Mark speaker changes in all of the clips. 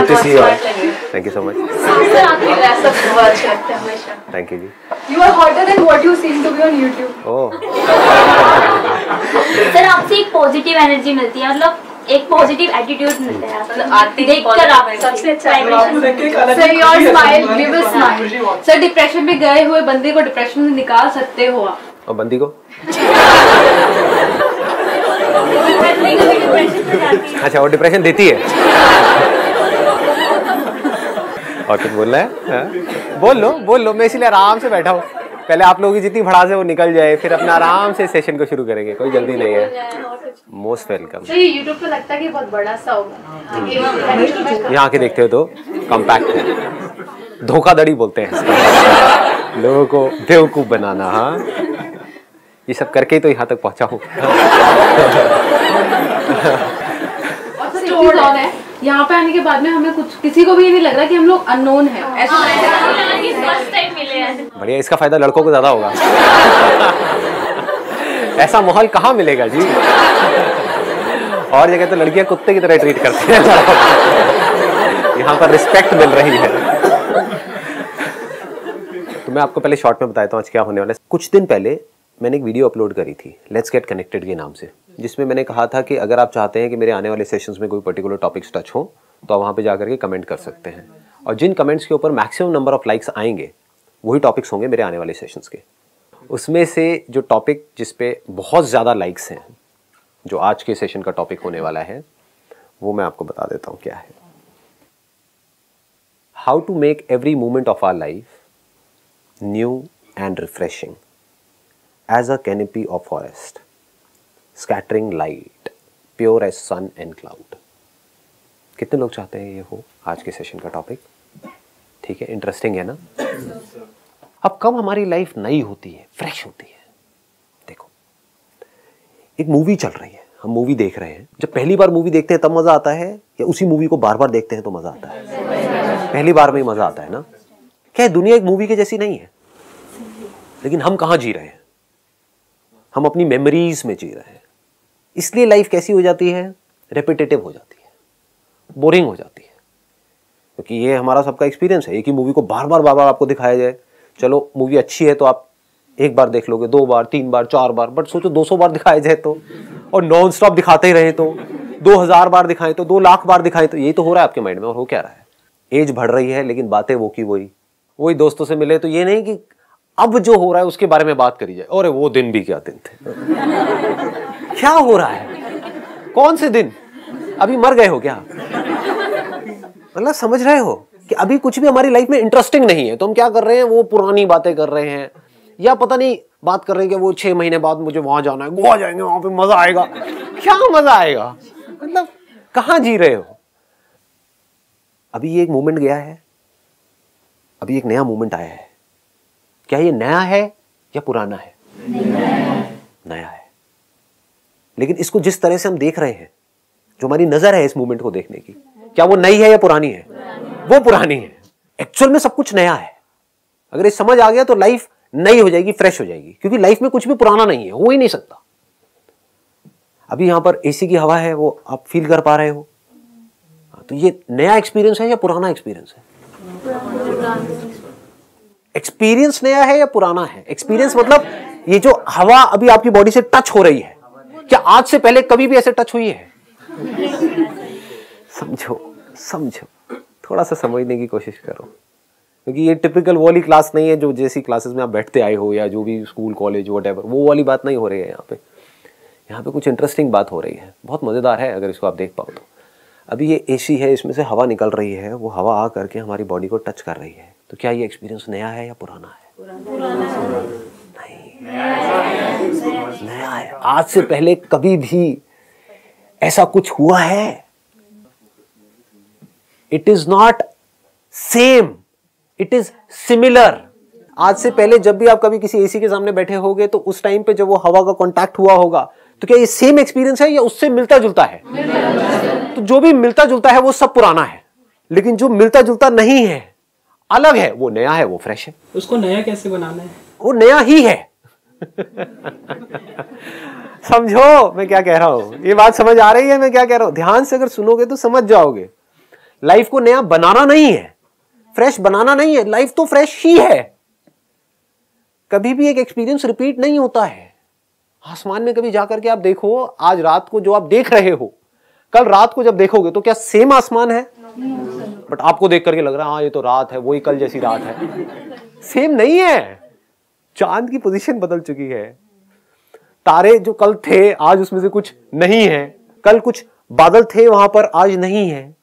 Speaker 1: Good to see you. Thank you so much.
Speaker 2: Sir आपकी dress up बहुत अच्छा लगता है हमेशा।
Speaker 1: थैंक यू जी।
Speaker 2: You are hotter than what you seem to be on YouTube।
Speaker 1: Oh
Speaker 3: sir आपसे एक पॉजिटिव एनर्जी मिलती है, मतलब एक पॉजिटिव एटीट्यूड मिलता है, मतलब आते देखकर आप
Speaker 2: सबसे अच्छा sir your smile give a smile. Sir depression में गए हुए बंदे को डिप्रेशन से निकाल सकते हो आप।
Speaker 1: और बंदी को अच्छा वो डिप्रेशन देती है। और कुछ बोलना है? हाँ? बोल लो, मैं इसलिए आराम से बैठा हूँ। पहले आप लोगों की जितनी भड़ास है वो निकल जाए, फिर अपना आराम से सेशन को शुरू करेंगे, कोई जल्दी नहीं है। Most welcome.
Speaker 2: सर ये YouTube पे लगता है कि बहुत बड़ा सा होगा।
Speaker 1: यहाँ के देखते हो तो कॉम्पैक्ट है, धोखाधड़ी बोलते हैं इसको। लोगों को बेवकूफ बनाना। हाँ ये सब करके ही तो यहाँ तक पहुँचा हूँ।
Speaker 2: और है यहाँ पे आने के बाद में हमें कुछ किसी को भी ये नहीं लग रहा कि हम लोग अननोन हैं। ऐसा
Speaker 3: फर्स्ट टाइम मिले हैं।
Speaker 1: बढ़िया, इसका फायदा लड़कों को ज्यादा होगा। ऐसा माहौल कहाँ मिलेगा जी। और जगह तो लड़कियां कुत्ते की तरह ट्रीट करती हैं, यहाँ पर रिस्पेक्ट मिल रही है। तो मैं आपको पहले शॉर्ट में बताता हूँ आज क्या होने वाला है। कुछ दिन पहले मैंने एक वीडियो अपलोड करी थी लेट्स गेट कनेक्टेड के नाम से, जिसमें मैंने कहा था कि अगर आप चाहते हैं कि मेरे आने वाले सेशंस में कोई पर्टिकुलर टॉपिक्स टच हो तो आप वहाँ पे जाकर के कमेंट कर सकते हैं, और जिन कमेंट्स के ऊपर मैक्सिमम नंबर ऑफ लाइक्स आएंगे वही टॉपिक्स होंगे मेरे आने वाले सेशंस के। उसमें से जो टॉपिक जिस पे बहुत ज़्यादा लाइक्स हैं, जो आज के सेशन का टॉपिक होने वाला है, वो मैं आपको बता देता हूँ क्या है। How to make every moment of our life new and refreshing as a canopy of forest, scattering light, pure as sun and cloud। कितने लोग चाहते हैं ये हो आज के सेशन का टॉपिक? ठीक है, इंटरेस्टिंग है ना। अब कब हमारी लाइफ नई होती है, फ्रेश होती है? देखो, एक मूवी चल रही है, हम मूवी देख रहे हैं। जब पहली बार मूवी देखते हैं तब मजा आता है, या उसी मूवी को बार बार देखते हैं तो मजा आता है? पहली बार में ही मजा आता है ना। क्या दुनिया एक मूवी के जैसी नहीं है? लेकिन हम कहाँ जी रहे हैं? हम अपनी मेमोरीज में जी रहे हैं। इसलिए लाइफ कैसी हो जाती है? रेपिटेटिव हो जाती है, बोरिंग हो जाती है, क्योंकि ये हमारा सबका एक्सपीरियंस है। एक ही मूवी को बार बार आपको दिखाया जाए। चलो मूवी अच्छी है तो आप एक बार देख लोगे, 2 बार, 3 बार, 4 बार, बट सोचो 200 बार दिखाया जाए तो, और नॉन स्टॉप दिखाते ही रहे तो, 2000 बार दिखाएं तो, 2 लाख बार दिखाएं तो, यही तो हो रहा है आपके माइंड में। और हो क्या रहा है? एज बढ़ रही है लेकिन बातें वो की वही दोस्तों से मिले तो ये नहीं कि अब जो हो रहा है उसके बारे में बात करी जाए। और वो दिन भी क्या दिन थे। क्या हो रहा है? कौन से दिन? अभी मर गए हो क्या? मतलब समझ रहे हो कि अभी कुछ भी हमारी लाइफ में इंटरेस्टिंग नहीं है, तो हम क्या कर रहे हैं? वो पुरानी बातें कर रहे हैं, या पता नहीं बात कर रहे हैं कि वो 6 महीने बाद मुझे वहां जाना है, गोवा जाएंगे, वहां पे मजा आएगा। क्या मजा आएगा? मतलब कहां जी रहे हो? अभी ये एक मोमेंट गया है, अभी एक नया मोमेंट आया है। क्या ये नया है या पुराना है? नया है। लेकिन इसको जिस तरह से हम देख रहे हैं, जो हमारी नजर है इस मूवमेंट को देखने की, क्या वो नई है या पुरानी है? वो पुरानी है। एक्चुअल में सब कुछ नया है। अगर ये समझ आ गया तो लाइफ नई हो जाएगी, फ्रेश हो जाएगी, क्योंकि लाइफ में कुछ भी पुराना नहीं है, हो ही नहीं सकता। अभी यहां पर एसी की हवा है, वो आप फील कर पा रहे हो। तो ये नया एक्सपीरियंस है या पुराना एक्सपीरियंस है? एक्सपीरियंस नया है या पुराना है? एक्सपीरियंस मतलब ये जो हवा अभी आपकी बॉडी से टच हो रही है, क्या आज से पहले कभी भी ऐसे टच हुई है? समझो, थोड़ा सा समझने की कोशिश करो, क्योंकि ये टिपिकल वो वाली क्लास नहीं है जो जैसी क्लासेस में आप बैठते आए हो, या जो भी स्कूल कॉलेज व्हाटएवर, वो वाली बात नहीं हो रही है यहाँ पे कुछ इंटरेस्टिंग बात हो रही है, बहुत मजेदार है अगर इसको आप देख पाओ तो। अभी ये एसी है, इसमें से हवा निकल रही है, वो हवा आ करके हमारी बॉडी को टच कर रही है, तो क्या ये एक्सपीरियंस नया है या पुराना है? नहीं, नया है। आज से पहले कभी भी ऐसा कुछ हुआ है? It is not same, it is similar. आज से पहले जब भी आप कभी किसी एसी के सामने बैठे होगे तो उस टाइम पे जब वो हवा का कांटेक्ट हुआ होगा, तो क्या ये सेम एक्सपीरियंस है या उससे मिलता जुलता है? तो जो भी मिलता जुलता है वो सब पुराना है, लेकिन जो मिलता जुलता नहीं है, अलग है, वो नया है, वो फ्रेश है।
Speaker 4: उसको नया कैसे बनाना है?
Speaker 1: वो नया ही है। समझो मैं क्या कह रहा हूं? ये बात समझ आ रही है मैं क्या कह रहा हूं? ध्यान से अगर सुनोगे तो समझ जाओगे। लाइफ को नया बनाना नहीं है, फ्रेश बनाना नहीं है, लाइफ तो फ्रेश ही है। कभी भी एक एक्सपीरियंस रिपीट नहीं होता है। आसमान में कभी जाकर के आप देखो, आज रात को जो आप देख रहे हो, कल रात को जब देखोगे तो क्या सेम आसमान है? बट आपको देख करके लग रहा है हाँ ये तो रात है, वही कल जैसी रात है। सेम नहीं है, चांद की पोजीशन बदल चुकी है। तारे जो कल थे आज उसमें से कुछ नहीं है। कल कुछ बादल थे वहां पर, आज नहीं है।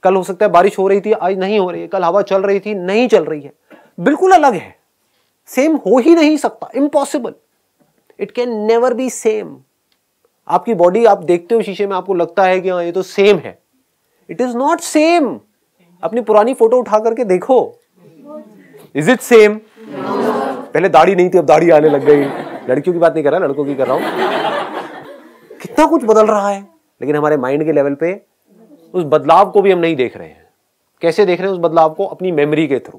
Speaker 1: कल हो सकता है बारिश हो रही थी, आज नहीं हो रही है। कल हवा चल रही थी, नहीं चल रही है। बिल्कुल अलग है, सेम हो ही नहीं सकता, impossible. It can never be same. आपकी बॉडी आप देखते हो शीशे में, आपको लगता है कि हाँ ये तो सेम है, इट इज नॉट सेम। अपनी पुरानी फोटो उठा करके देखो, इज इट सेम? पहले दाढ़ी नहीं थी, अब दाढ़ी आने लग गई। लड़कियों की बात नहीं कर रहा, लड़कों की कर रहा हूं। कितना कुछ बदल रहा है, लेकिन हमारे माइंड के लेवल पे उस बदलाव को भी हम नहीं देख रहे हैं। कैसे देख रहे हैं उस बदलाव को? अपनी मेमोरी के थ्रू,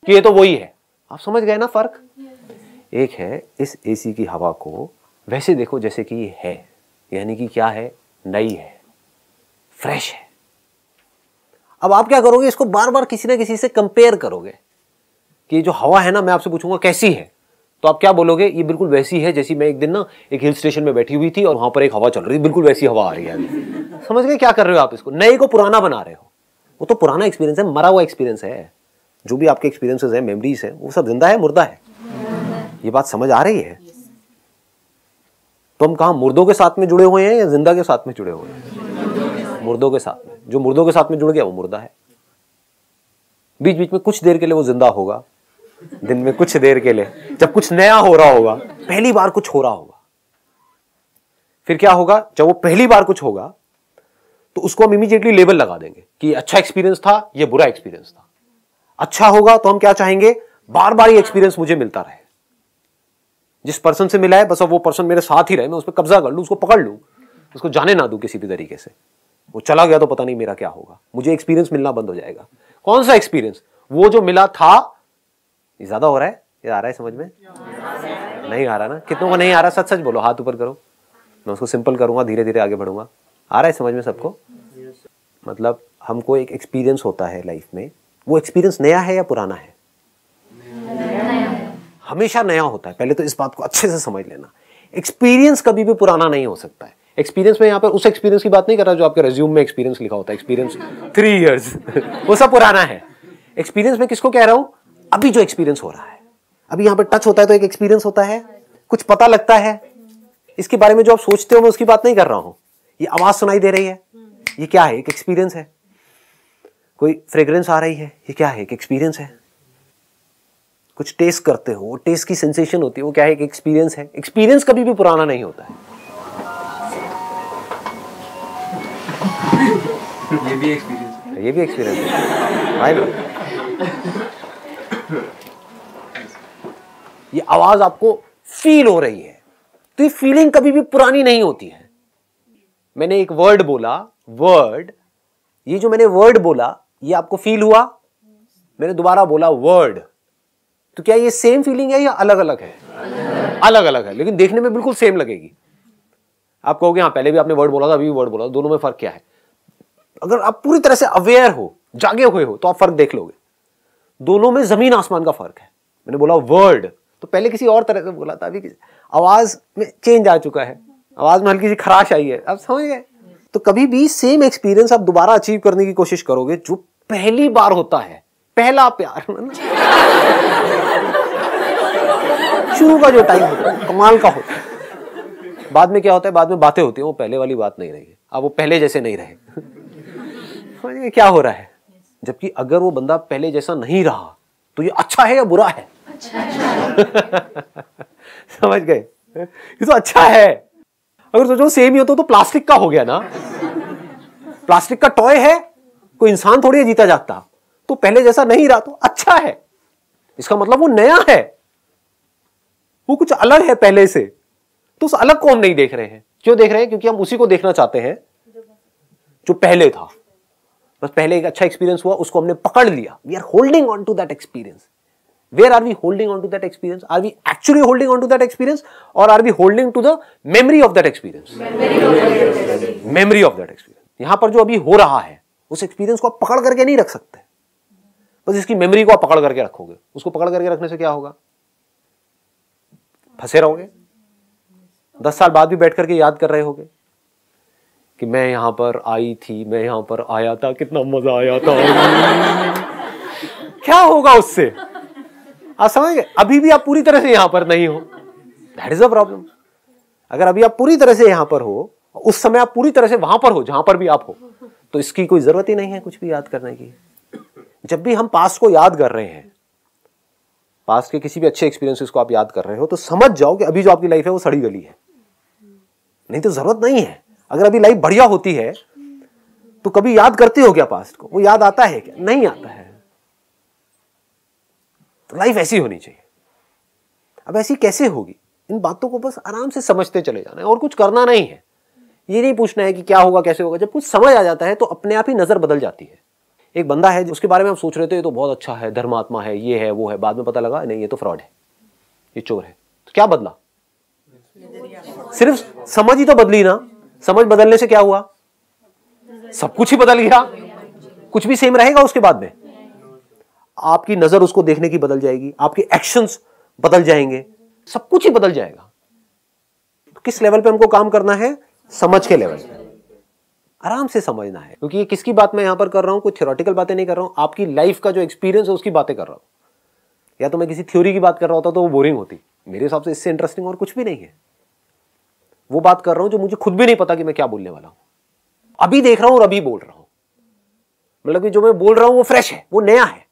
Speaker 1: कि ये तो वही है। आप समझ गए ना फर्क? एक है इस एसी की हवा को वैसे देखो जैसे कि ये है, यानी कि क्या है? नई है, फ्रेश है। अब आप क्या करोगे? इसको बार बार किसी ना किसी से कंपेयर करोगे कि ये जो हवा है ना, मैं आपसे पूछूंगा कैसी है, तो आप क्या बोलोगे? ये बिल्कुल वैसी है जैसी मैं एक दिन ना एक हिल स्टेशन में बैठी हुई थी और वहां पर एक हवा चल रही है, बिल्कुल वैसी हवा आ रही है अभी। समझ गए क्या कर रहे हो आप? इसको नए को पुराना बना रहे हो। वो तो पुराना एक्सपीरियंस है, मरा हुआ एक्सपीरियंस है। जो भी आपके एक्सपीरियंसेस है, मेमोरीज है, वो सब जिंदा है, मुर्दा है? ये बात समझ आ रही है? तो हम कहां मुर्दों के साथ में जुड़े हुए हैं या जिंदा के साथ में जुड़े हुए हैं? मुर्दों के साथ में। जो मुर्दों के साथ में जुड़ गया वो मुर्दा है। बीच बीच में कुछ देर के लिए वो जिंदा होगा, दिन में कुछ देर के लिए, जब कुछ नया हो रहा होगा, पहली बार कुछ हो रहा होगा। फिर क्या होगा? जब वो पहली बार कुछ होगा तो उसको हम इमीडिएटली लेबल लगा देंगे कि अच्छा एक्सपीरियंस था, ये बुरा एक्सपीरियंस था। अच्छा होगा तो हम क्या चाहेंगे? बार बार ये एक्सपीरियंस मुझे मिलता रहे। जिस पर्सन से मिला है बस अब वो पर्सन मेरे साथ ही रहे, मैं उस पर कब्जा कर लूं, उसको पकड़ लूं, उसको जाने ना दूं किसी भी तरीके से। वो चला गया तो पता नहीं मेरा क्या होगा, मुझे एक्सपीरियंस मिलना बंद हो जाएगा। कौन सा एक्सपीरियंस? वो जो मिला था। ये ज्यादा हो रहा है? ये आ रहा है समझ में? नहीं आ रहा ना? कितनों को नहीं आ रहा? सच सच बोलो, हाथ ऊपर करो। मैं उसको सिंपल करूंगा, धीरे धीरे आगे बढ़ूंगा। आ रहा है समझ में सबको? मतलब हमको एक एक्सपीरियंस होता है लाइफ में, वो एक्सपीरियंस नया है या पुराना है? हमेशा नया होता है। पहले तो इस बात को अच्छे से समझ लेना, एक्सपीरियंस कभी भी पुराना नहीं हो सकता है। एक्सपीरियंस में यहाँ पर उस एक्सपीरियंस की बात नहीं कर रहा जो आपके रिज्यूम में एक्सपीरियंस लिखा होता है, एक्सपीरियंस 3 इयर्स वो सब पुराना है। एक्सपीरियंस में किसको कह रहा हूं? अभी जो एक्सपीरियंस हो रहा है, अभी यहाँ पर टच होता है तो एक एक्सपीरियंस होता है, कुछ पता लगता है। इसके बारे में जो आप सोचते हो मैं उसकी बात नहीं कर रहा हूं। ये आवाज सुनाई दे रही है, ये क्या है? एक एक्सपीरियंस है। कोई फ्रेग्रेंस आ रही है, ये क्या है? एक एक्सपीरियंस है। कुछ टेस्ट करते हो, वो टेस्ट की सेंसेशन होती है, वो क्या है? एक एक्सपीरियंस है। एक्सपीरियंस कभी भी पुराना नहीं होता है।
Speaker 5: ये भी एक्सपीरियंस है।
Speaker 1: ये भी एक्सपीरियंस है। I know. ये आवाज आपको फील हो रही है, तो ये फीलिंग कभी भी पुरानी नहीं होती है। मैंने एक वर्ड बोला, वर्ड, ये जो मैंने वर्ड बोला ये आपको फील हुआ? मैंने दोबारा बोला वर्ड, तो क्या ये सेम फीलिंग है या अलग अलग है? अलग अलग है, लेकिन देखने में बिल्कुल सेम लगेगी। आप कहोगे हाँ पहले भी आपने वर्ड बोला था, अभी भी वर्ड बोला था, दोनों में फर्क क्या है? अगर आप पूरी तरह से अवेयर हो, जागे हुए हो, तो आप फर्क देख लोगे। दोनों में जमीन आसमान का फर्क है। मैंने बोला वर्ड तो पहले किसी और तरह से बोला था, अभी आवाज में चेंज आ चुका है, आवाज में हल्की सी खराश आई है। आप समझ गए? तो कभी भी सेम एक्सपीरियंस आप दोबारा अचीव करने की कोशिश करोगे जो पहली बार होता है, पहला प्यार, शुरू का जो टाइम होता है कमाल का होता है। बाद में क्या होता है? बाद में बातें होती है, वो पहले वाली बात नहीं रही, अब वो पहले जैसे नहीं रहे। समझिए क्या हो रहा है? जबकि अगर वो बंदा पहले जैसा नहीं रहा तो ये अच्छा है या बुरा है? समझ गए? ये तो अच्छा है। अगर सोचो सेम ही हो तो प्लास्टिक का हो गया ना। प्लास्टिक का टॉय है, कोई इंसान थोड़ी जीता जागता, तो पहले जैसा नहीं रहा तो अच्छा है। इसका मतलब वो नया है, वो कुछ अलग है पहले से। तो उस अलग को हम नहीं देख रहे हैं। क्यों देख रहे हैं? क्योंकि हम उसी को देखना चाहते हैं जो पहले था। बस पहले एक अच्छा एक्सपीरियंस हुआ, उसको हमने पकड़ लिया। We are holding on to that experience. Where are we holding on to that experience? Are we actually holding on to that experience, or are we holding to the memory of that experience? Memory of that experience. यहाँ पर जो अभी हो रहा है उस experience को आप पकड़ करके नहीं रख सकते, बस इसकी मेमोरी को आप पकड़ करके रखोगे। उसको पकड़ करके रखने से क्या होगा? फंसे रहोगे। 10 साल बाद भी बैठ करके याद कर रहे होगे कि मैं यहां पर आई थी, मैं यहां पर आया था, कितना मजा आया था। क्या होगा उससे? आप समझ गए? अभी भी आप पूरी तरह से यहां पर नहीं हो, दैट इज अ प्रॉब्लम। अगर अभी आप पूरी तरह से यहां पर हो, उस समय आप पूरी तरह से वहां पर हो जहां पर भी आप हो, तो इसकी कोई जरूरत ही नहीं है कुछ भी याद करने की। जब भी हम पास्ट को याद कर रहे हैं, पास्ट के किसी भी अच्छे एक्सपीरियंसेस को आप याद कर रहे हो, तो समझ जाओ कि अभी जो आपकी लाइफ है वो सड़ी गली है, नहीं तो जरूरत नहीं है। अगर अभी लाइफ बढ़िया होती है तो कभी याद करते हो क्या पास्ट को? वो याद आता है क्या? नहीं आता है। तो लाइफ ऐसी होनी चाहिए। अब ऐसी कैसे होगी? इन बातों को बस आराम से समझते चले जाना है और कुछ करना नहीं है। ये नहीं पूछना है कि क्या होगा, कैसे होगा। जब कुछ समझ आ जाता है तो अपने आप ही नजर बदल जाती है। एक बंदा है उसके बारे में हम सोच रहे थे ये तो बहुत अच्छा है, धर्मात्मा है, ये है वो है, बाद में पता लगा नहीं ये तो फ्रॉड है, ये चोर है। तो क्या बदला? सिर्फ समझ ही तो बदली ना। समझ बदलने से क्या हुआ? सब कुछ ही बदल गया। कुछ भी सेम रहेगा उसके बाद में? आपकी नजर उसको देखने की बदल जाएगी, आपके एक्शंस बदल जाएंगे, सब कुछ ही बदल जाएगा। तो किस लेवल पे हमको काम करना है? समझ के लेवल पे आराम से समझना है। क्योंकि ये किसकी बात मैं यहां पर कर रहा हूं, कोई थ्योरेटिकल बातें नहीं कर रहा हूं, आपकी लाइफ का जो एक्सपीरियंस है उसकी बातें कर रहा हूं। या तो मैं किसी थ्योरी की बात कर रहा होता तो वो बोरिंग होती। मेरे हिसाब से इससे इंटरेस्टिंग और कुछ भी नहीं है। वो बात कर रहा हूं जो मुझे खुद भी नहीं पता कि मैं क्या बोलने वाला हूं, अभी देख रहा हूं और अभी बोल रहा हूं। मतलब कि जो मैं बोल रहा हूं वो फ्रेश है, वो नया है।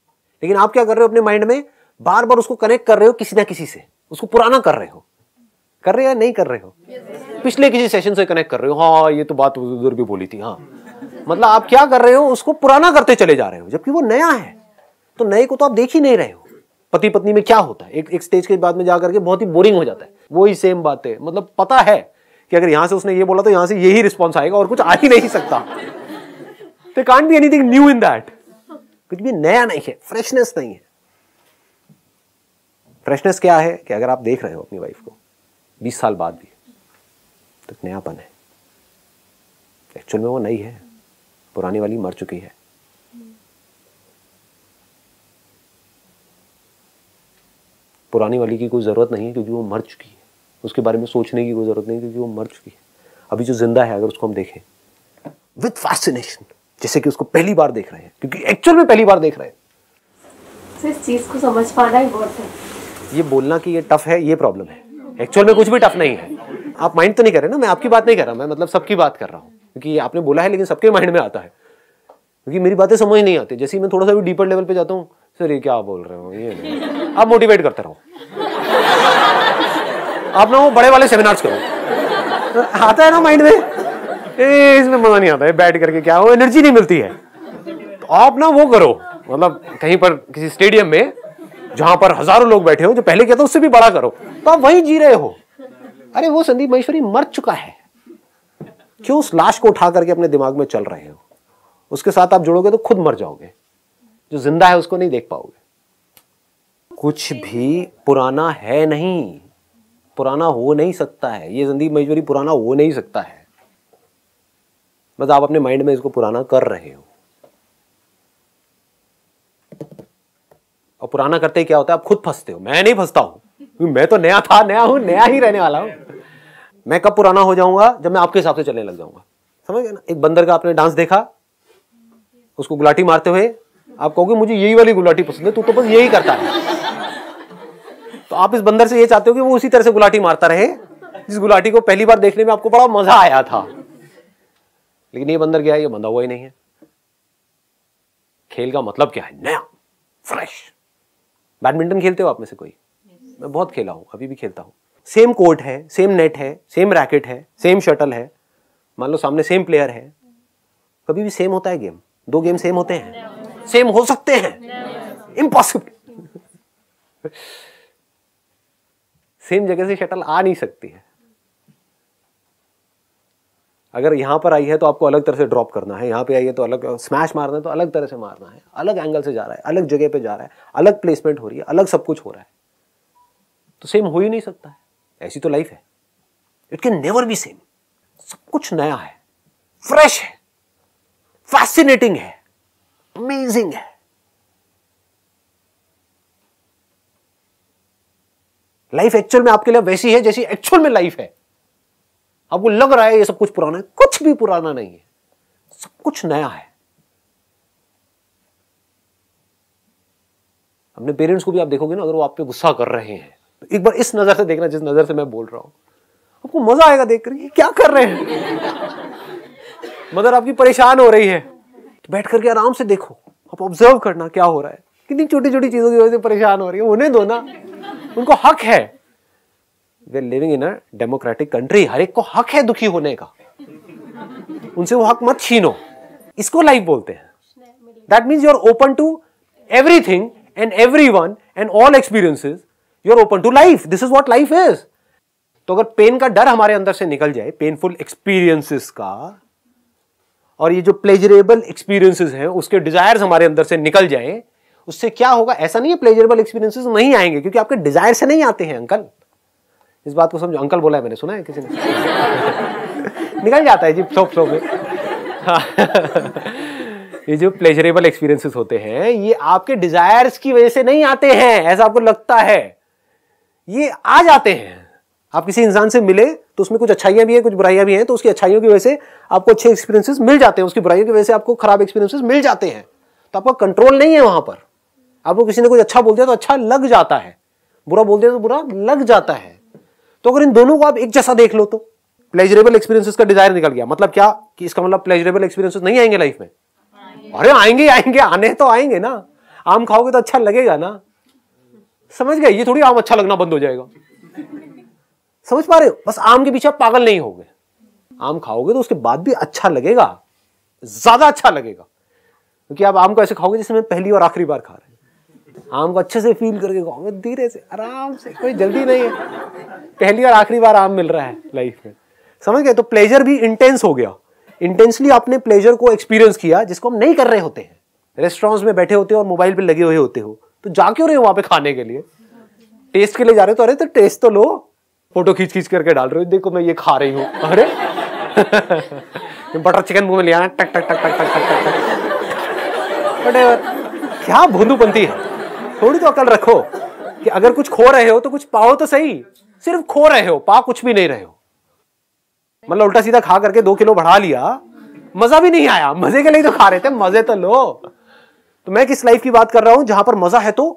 Speaker 1: लेकिन आप क्या कर रहे हो? अपने माइंड में बार बार उसको कनेक्ट कर रहे हो किसी ना किसी से, उसको पुराना कर रहे हो। कर रहे हो या नहीं कर रहे हो? पिछले किसी सेशन से कनेक्ट कर रहे हो। हाँ ये तो बात उधर भी बोली थी। हाँ मतलब आप क्या कर रहे हो? उसको पुराना करते चले जा रहे हो, जबकि वो नया है। तो नए को तो आप देख ही नहीं रहे हो। पति पत्नी में क्या होता है, एक स्टेज के बाद में जाकर के बहुत ही बोरिंग हो जाता है। वही सेम बातें, मतलब पता है कि अगर यहां से उसने ये बोला तो यहां से यही रिस्पॉन्स आएगा और कुछ आ ही नहीं सकता। तो can't be anything new in that. कुछ भी नया नहीं है, फ्रेशनेस नहीं है। फ्रेशनेस क्या है कि अगर आप देख रहे हो अपनी वाइफ को 20 साल बाद भी, तो नयापन है। एक्चुअल में वो नई है, पुरानी वाली मर चुकी है। पुरानी वाली की कोई जरूरत नहीं है क्योंकि वो मर चुकी है। उसके बारे में सोचने की कोई जरूरत नहीं क्योंकि वो मर चुकी है। अभी जो जिंदा है अगर उसको हम देखें विद फैसिनेशन, जैसे कि उसको पहली बार देख रहे हैं, क्योंकि एक्चुअल में पहली बार देख रहे हैं।
Speaker 2: इस चीज को समझ पाना ही बहुत है।
Speaker 1: ये बोलना कि ये टफ है, ये प्रॉब्लम है। एक्चुअल में कुछ भी टफ नहीं है। आप माइंड तो नहीं कर रहे ना, मैं आपकी बात नहीं कर रहा, मैं मतलब सबकी बात कर रहा हूँ। क्योंकि ये आपने बोला है लेकिन सबके माइंड में आता है, क्योंकि मेरी बातें समझ नहीं आती। जैसे ही मैं थोड़ा सा भी डीपर लेवल पे जाता हूँ, सर ये क्या बोल रहे हो, ये नहीं। आप मोटिवेट करते रहो, आप ना वो बड़े वाले सेमिनार्स करो। आता है ना माइंड में, इसमें मजा नहीं आता है बैठ करके, क्या वो एनर्जी नहीं मिलती है। तो आप ना वो करो, मतलब कहीं पर किसी स्टेडियम में जहां पर हजारों लोग बैठे हो, जो पहले किया था उससे भी बड़ा करो, तो आप वहीं जी रहे हो। अरे वो संदीप महेश्वरी मर चुका है, क्यों उस लाश को उठा करके अपने दिमाग में चल रहे हो? उसके साथ आप जुड़ोगे तो खुद मर जाओगे। जो जिंदा है उसको नहीं देख पाओगे। कुछ भी पुराना है नहीं, पुराना हो नहीं सकता है। ये संदीप महेश्वरी पुराना हो नहीं सकता है, बस आप अपने माइंड में इसको पुराना कर रहे हो। और पुराना करते ही क्या होता है? आप खुद फंसते हो। मैं नहीं फंसता हूं, मैं तो नया था, नया हूं, नया ही रहने वाला हूं। मैं कब पुराना हो जाऊंगा? जब मैं आपके हिसाब से चलने लग जाऊंगा। समझ गए ना? एक बंदर का आपने डांस देखा, उसको गुलाटी मारते हुए, आप कहोगे मुझे यही वाली गुलाटी पसंद है, तू तो बस यही करता है। तो आप इस बंदर से ये चाहते हो कि वो उसी तरह से गुलाटी मारता रहे जिस गुलाटी को पहली बार देखने में आपको बड़ा मजा आया था। लेकिन ये बंदर क्या है? ये बंधा हुआ ही नहीं है। खेल का मतलब क्या है? नया, फ्रेश। बैडमिंटन खेलते हो आप में से कोई? मैं बहुत खेला हूं, अभी भी खेलता हूं। सेम कोर्ट है, सेम नेट है, सेम रैकेट है, सेम शटल है, मान लो सामने सेम प्लेयर है। कभी भी सेम होता है गेम? दो गेम सेम होते हैं? सेम हो सकते हैं? इम्पॉसिबल। सेम जगह से शटल आ नहीं सकती है। अगर यहां पर आई है तो आपको अलग तरह से ड्रॉप करना है, यहां पे आई है तो अलग स्मैश मारना है, तो अलग तरह से मारना है, अलग एंगल से जा रहा है, अलग जगह पे जा रहा है, अलग प्लेसमेंट हो रही है, अलग सब कुछ हो रहा है। तो सेम हो ही नहीं सकता है। ऐसी तो लाइफ है, it can never be same. सब कुछ नया है, फ्रेश है। फैसिनेटिंग है, अमेजिंग है। लाइफ एक्चुअल में आपके लिए वैसी है जैसी एक्चुअल में लाइफ है। आपको लग रहा है ये सब कुछ पुराना है, कुछ भी पुराना नहीं है, सब कुछ नया है। अपने पेरेंट्स को भी आप देखोगे ना, अगर वो आप पे गुस्सा कर रहे हैं तो एक बार इस नजर से देखना जिस नजर से मैं बोल रहा हूं, आपको मजा आएगा देख कर, ये क्या कर रहे हैं। मदर आपकी परेशान हो रही है तो बैठ करके आराम से देखो, आप ऑब्जर्व करना क्या हो रहा है, कितनी छोटी छोटी चीजों की वजह से परेशान हो रही है, उन्हें दो ना, उनको हक है। We are living in a democratic country, हर एक को हक है दुखी होने का, उनसे वो हक मत छीनो। इसको लाइफ बोलते हैं। That means you are open to everything and everyone and all experiences, you are open to life. This is what life is. तो अगर पेन का डर हमारे अंदर से निकल जाए, पेनफुल एक्सपीरियंसेस का, और ये जो प्लेजरेबल एक्सपीरियंसेस हैं उसके डिजायर्स हमारे अंदर से निकल जाए, उससे क्या होगा? ऐसा नहीं है प्लेजरेबल एक्सपीरियंसेस नहीं आएंगे, क्योंकि आपके डिजायर से नहीं आते हैं अंकल। इस बात को समझो, अंकल बोला है मैंने, सुना है किसी ने? निकल जाता है जी सोप में। ये जो प्लेजरेबल एक्सपीरियंसेस होते हैं ये आपके डिजायर्स की वजह से नहीं आते हैं, ऐसा आपको लगता है, ये आ जाते हैं। आप किसी इंसान से मिले तो उसमें कुछ अच्छाइयां भी हैं, कुछ बुराइयां भी हैं, तो उसकी अच्छाइयों की वजह से आपको अच्छे एक्सपीरियंसेस मिल जाते हैं, उसकी बुराइयों की वजह से आपको खराब एक्सपीरियंसेस मिल जाते हैं। तो आपका कंट्रोल नहीं है वहां पर। आपको किसी ने कुछ अच्छा बोल दिया तो अच्छा लग जाता है, बुरा बोल दिया तो बुरा लग जाता है। तो अगर इन दोनों को आप एक जैसा देख लो तो प्लेजरेबल एक्सपीरियंसेस का डिजायर निकल गया। मतलब क्या कि इसका मतलब प्लेजरेबल एक्सपीरियंसेस नहीं आएंगे लाइफ में? अरे आएंगे आएंगे, आने तो आएंगे ना। आम खाओगे तो अच्छा लगेगा ना, समझ गए? ये थोड़ी आम अच्छा लगना बंद हो जाएगा, समझ पा रहे हो? बस आम के पीछे आप पागल नहीं होगे। आम खाओगे तो उसके बाद भी अच्छा लगेगा, ज्यादा अच्छा लगेगा, क्योंकि आप आम को ऐसे खाओगे जैसे मैं पहली और आखिरी बार खा रहे हैं। आम को अच्छे से फील करके खाओगे, धीरे से, आराम से, कोई जल्दी नहीं है। पहली और आखिरी बार आम मिल रहा है लाइफ में, समझ गए? तो प्लेजर भी इंटेंस हो गया। इंटेंसली आपने प्लेजर को एक्सपीरियंस किया, जिसको हम नहीं कर रहे होते हैं। रेस्टोरेंट्स में बैठे होते हो और मोबाइल पे लगे हुए होते हो, तो जा क्यों रहे हो वहां पे खाने के लिए? टेस्ट के लिए जा रहे हो तो अरे तो टेस्ट तो लो, फोटो खींच खींच करके डाल रहे हो, देखो मैं ये खा रही हूं, अरे बटर चिकन मुंह में लिया, टक टक टक टक टक टक टक। क्या भोंदूपंती है? थोड़ी तो अकल रखो कि अगर कुछ खो रहे हो तो कुछ पाओ तो सही। सिर्फ खो रहे हो, पा कुछ भी नहीं रहे हो। मतलब उल्टा सीधा खा करके 2 किलो बढ़ा लिया, मजा भी नहीं आया। मजे के लिए तो खा रहे थे, मजे तो लो। तो मैं किस लाइफ की बात कर रहा हूं जहां पर मजा है तो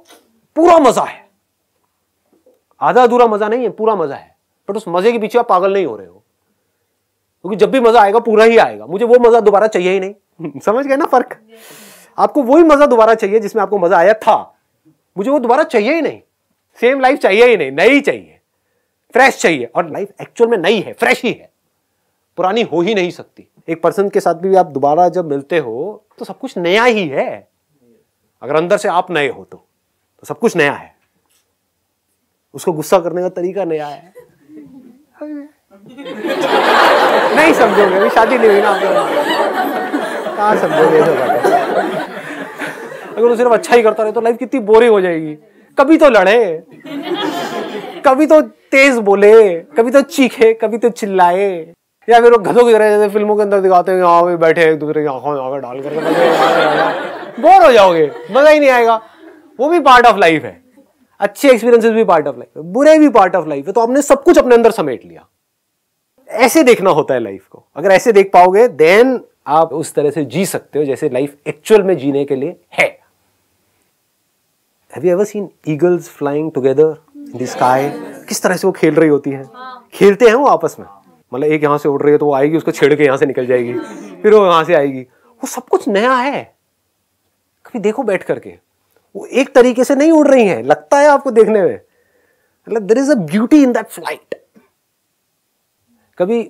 Speaker 1: पूरा मजा है, आधा अधूरा मजा नहीं है, पूरा मजा है। बट उस मजे के पीछे आप पागल नहीं हो रहे हो, क्योंकि जब भी मजा आएगा पूरा ही आएगा। मुझे वो मजा दोबारा चाहिए ही नहीं। समझ गए ना फर्क? आपको वही मजा दोबारा चाहिए जिसमें आपको मजा आया था, मुझे वो दोबारा चाहिए ही नहीं। सेम लाइफ चाहिए ही नहीं, नई चाहिए, फ्रेश चाहिए। और लाइफ एक्चुअल में नई है, फ्रेश ही है, पुरानी हो ही नहीं सकती। एक पर्सन के साथ भी आप दोबारा जब मिलते हो तो सब कुछ नया ही है। अगर अंदर से आप नए हो तो सब कुछ नया है। उसको गुस्सा करने का तरीका नया है। नहीं समझोगे, अभी शादी नहीं हुई ना, कहाँ समझोगे? अगर वो सिर्फ अच्छा ही करता रहे तो लाइफ कितनी बोरिंग हो जाएगी। कभी तो लड़े, कभी तो तेज बोले, कभी तो चीखे, कभी तो चिल्लाए, या फिर वो गधों की तरह जैसे फिल्मों के अंदर दिखाते हैं, यहाँ पे बैठे एक दूसरे की आंखों में डाल कर बोर हो जाओगे, मजा ही नहीं आएगा। वो भी पार्ट ऑफ लाइफ है, अच्छे एक्सपीरियंसेस भी पार्ट ऑफ लाइफ है, बुरे भी पार्ट ऑफ लाइफ है। तो आपने सब कुछ अपने अंदर समेट लिया। ऐसे देखना होता है लाइफ को। अगर ऐसे देख पाओगे देन आप उस तरह से जी सकते हो जैसे लाइफ एक्चुअल में जीने के लिए है। Have you ever seen eagles flying together in the sky? किस तरह से वो खेल रही होती हैं? खेलते हैं वो आपस में। मतलब एक यहां से उड़ रही है तो वो आएगी, उसको छेड़ के यहां से निकल जाएगी, फिर वो यहां से आएगी। वो सब कुछ नया है। कभी देखो बैठ करके, वो एक तरीके से नहीं उड़ रही हैं, लगता है आपको देखने में। मतलब there is a beauty in that flight। कभी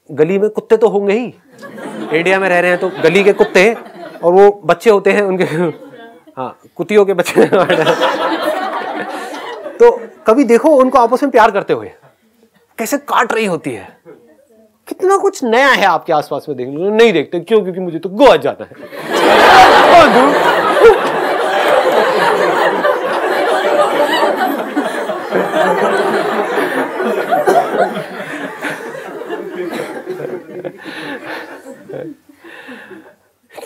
Speaker 1: गली में कुत्ते तो होंगे ही, इंडिया में रह रहे हैं तो गली के कुत्ते, और वो बच्चे होते हैं उनके, हाँ कुतियों के बच्चे। तो कभी देखो उनको आपस में प्यार करते हुए, कैसे काट रही होती है। कितना कुछ नया है आपके आसपास में देखने को। नहीं देखते क्यों? क्योंकि मुझे तो गोवा जाता है।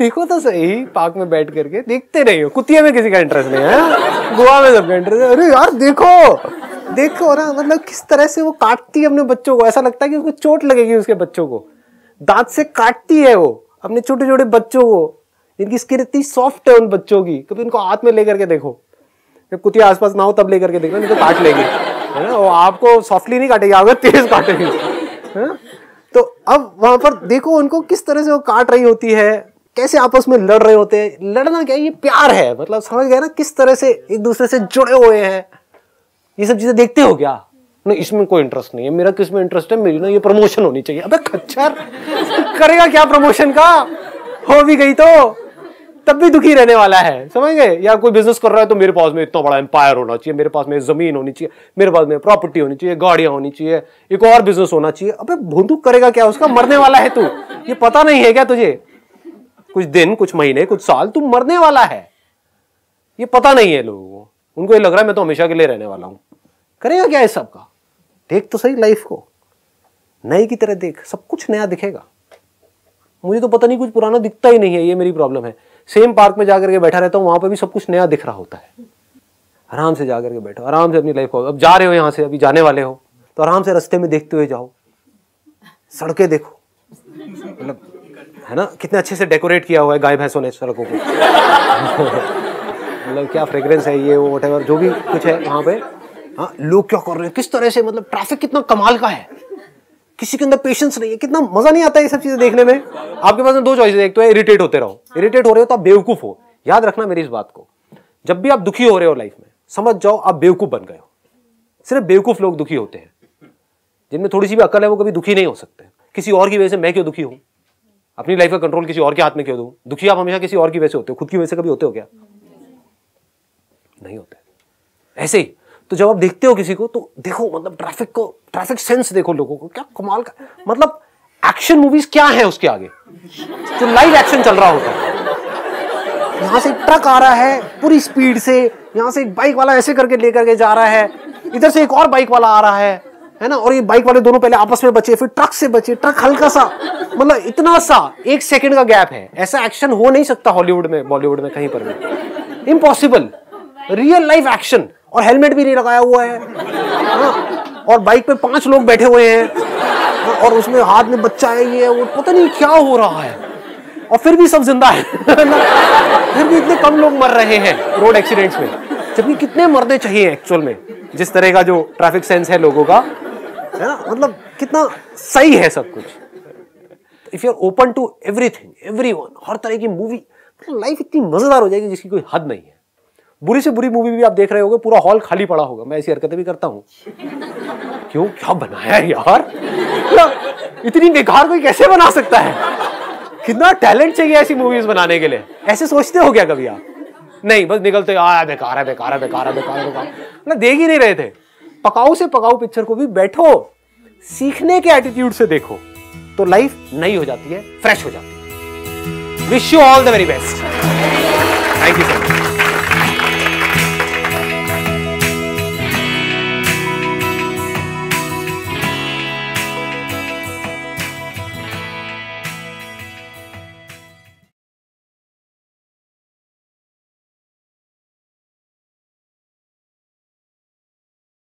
Speaker 1: देखो तो सही, पार्क में बैठ करके देखते नहीं हो। कुतिया में किसी का इंटरेस्ट नहीं है, गोवा में सबका इंटरेस्ट है। अरे यार देखो ना, मतलब किस तरह से वो काटती है अपने बच्चों को, ऐसा लगता है कि उसको चोट लगेगी उसके बच्चों को, दांत से काटती है वो अपने छोटे छोटे बच्चों को। इनकी स्किन इतनी सॉफ्ट है उन बच्चों की, कभी उनको हाथ में लेकर के देखो, जब कुतिया आसपास ना हो तब लेकर के देखो, नहीं तो काट लेगी, है ना। वो आपको सॉफ्टली नहीं काटेगी, अगर तेज काटेगी, है ना। तो अब वहां पर देखो उनको किस तरह से वो काट रही होती है, कैसे आपस में लड़ रहे होते हैं। लड़ना क्या है, ये प्यार है, मतलब समझ गए ना, किस तरह से एक दूसरे से जुड़े हुए हैं। ये सब चीजें देखते हो क्या? नहीं, इसमें कोई इंटरेस्ट नहीं है मेरा। किसमें इंटरेस्ट है? मेरी ना ये प्रमोशन होनी चाहिए। अबे खच्चर, करेगा क्या प्रमोशन का? हो भी गई तो तब भी दुखी रहने वाला है, समझ गए। या कोई बिजनेस कर रहा है तो मेरे पास में इतना बड़ा एम्पायर होना चाहिए, मेरे पास में जमीन होनी चाहिए, मेरे पास में प्रॉपर्टी होनी चाहिए, गाड़ियां होनी चाहिए, एक और बिजनेस होना चाहिए। अबे भोंदू करेगा क्या उसका? मरने वाला है तू, ये पता नहीं है क्या तुझे? कुछ दिन, कुछ महीने, कुछ साल तू मरने वाला है, ये पता नहीं है लोगों को। उनको ये लग रहा है मैं तो हमेशा के लिए रहने वाला हूं। करेगा क्या इस सब का? देख तो सही लाइफ को, नए की तरह देख, सब कुछ नया दिखेगा। मुझे तो पता नहीं, कुछ पुराना दिखता ही नहीं है, ये मेरी प्रॉब्लम है। सेम पार्क में जाकर के बैठा रहता हूँ, वहां पर भी सब कुछ नया दिख रहा होता है। आराम से जाकर के बैठो, आराम से अपनी लाइफ को, अब जा रहे हो यहाँ से, अभी जाने वाले हो, तो आराम से रास्ते में देखते हुए जाओ, सड़कें देखो, मतलब है ना, कितने अच्छे से डेकोरेट किया हुआ है गाय भैंसों ने सड़कों को। मतलब क्या फ्रेग्रेंस है ये, वो व्हाटएवर जो भी कुछ है वहां पे। हाँ, लोग क्या कर रहे हैं, किस तरह से, मतलब ट्रैफिक कितना कमाल का है, किसी के अंदर पेशेंस नहीं है। कितना मजा नहीं आता है ये सब चीजें देखने में। आपके पास में दो चॉइस है, एक तो है इरिटेट होते रहो। इरिटेट हो रहे हो तो आप बेवकूफ हो। याद रखना मेरी इस बात को, जब भी आप दुखी हो रहे हो लाइफ में, समझ जाओ आप बेवकूफ बन गए हो। सिर्फ बेवकूफ लोग दुखी होते हैं, जिनमें थोड़ी सी भी अकल है वो कभी दुखी नहीं हो सकते। किसी और की वजह से मैं क्यों दुखी हूं? अपनी लाइफ का कंट्रोल किसी और के हाथ में क्यों दूं? दुखी आप हमेशा किसी और की वजह से होते हो, खुद की वजह से कभी होते हो क्या? नहीं होते। ऐसे ही तो जब आप देखते हो किसी को, तो देखो, मतलब ट्रैफिक सेंस देखो लोगों को, क्या कमाल का, मतलब एक्शन मूवीज क्या है उसके आगे, जो लाइव एक्शन चल रहा होता है। यहां से एक ट्रक आ रहा है पूरी स्पीड से, यहां से एक बाइक वाला ऐसे करके लेकर के जा रहा है, इधर से एक और बाइक वाला आ रहा है ना, और ये बाइक वाले दोनों पहले आपस में बचे, फिर ट्रक से बचे, ट्रक हल्का सा, मतलब इतना सा 1 सेकंड का गैप है। ऐसा एक्शन हो नहीं सकता हॉलीवुड में, बॉलीवुड में, कहीं पर भी इम्पॉसिबल। रियल लाइफ एक्शन, और हेलमेट भी नहीं लगाया हुआ है, और बाइक पे 5 लोग बैठे हुए हैं, और उसमें हाथ में बच्चा है, ये वो पता नहीं क्या हो रहा है, और फिर भी सब जिंदा है। फिर भी इतने कम लोग मर रहे हैं रोड एक्सीडेंट्स में, जबकि कितने मरने चाहिए एक्चुअल में, जिस तरह का जो ट्रैफिक सेंस है लोगों का, है ना, मतलब कितना सही है सब कुछ। If you are open to everything, everyone, हर तरह की मूवी, लाइफ इतनी मजेदार हो जाएगी जिसकी कोई हद नहीं है। बुरी से बुरी मूवी भी आप देख रहे होगे, पूरा हॉल खाली पड़ा होगा। मैं ऐसी हरकतें भी करता हूँ। क्यों, क्या बनाया है यार, इतनी बेकार कोई कैसे बना सकता है? कितना टैलेंट चाहिए ऐसी मूवीज बनाने के लिए? ऐसे सोचते हो क्या कभी आप? नहीं, बस निकलते बेकार है, बेकार है, बेकार है, बेकार है, बेकार। मतलब देख ही नहीं रहे थे। पकाऊ से पकाऊ पिक्चर को भी बैठो, सीखने के एटीट्यूड से देखो, तो लाइफ नई हो जाती है, फ्रेश हो जाती है। Wish you all the very best. Thank you so much.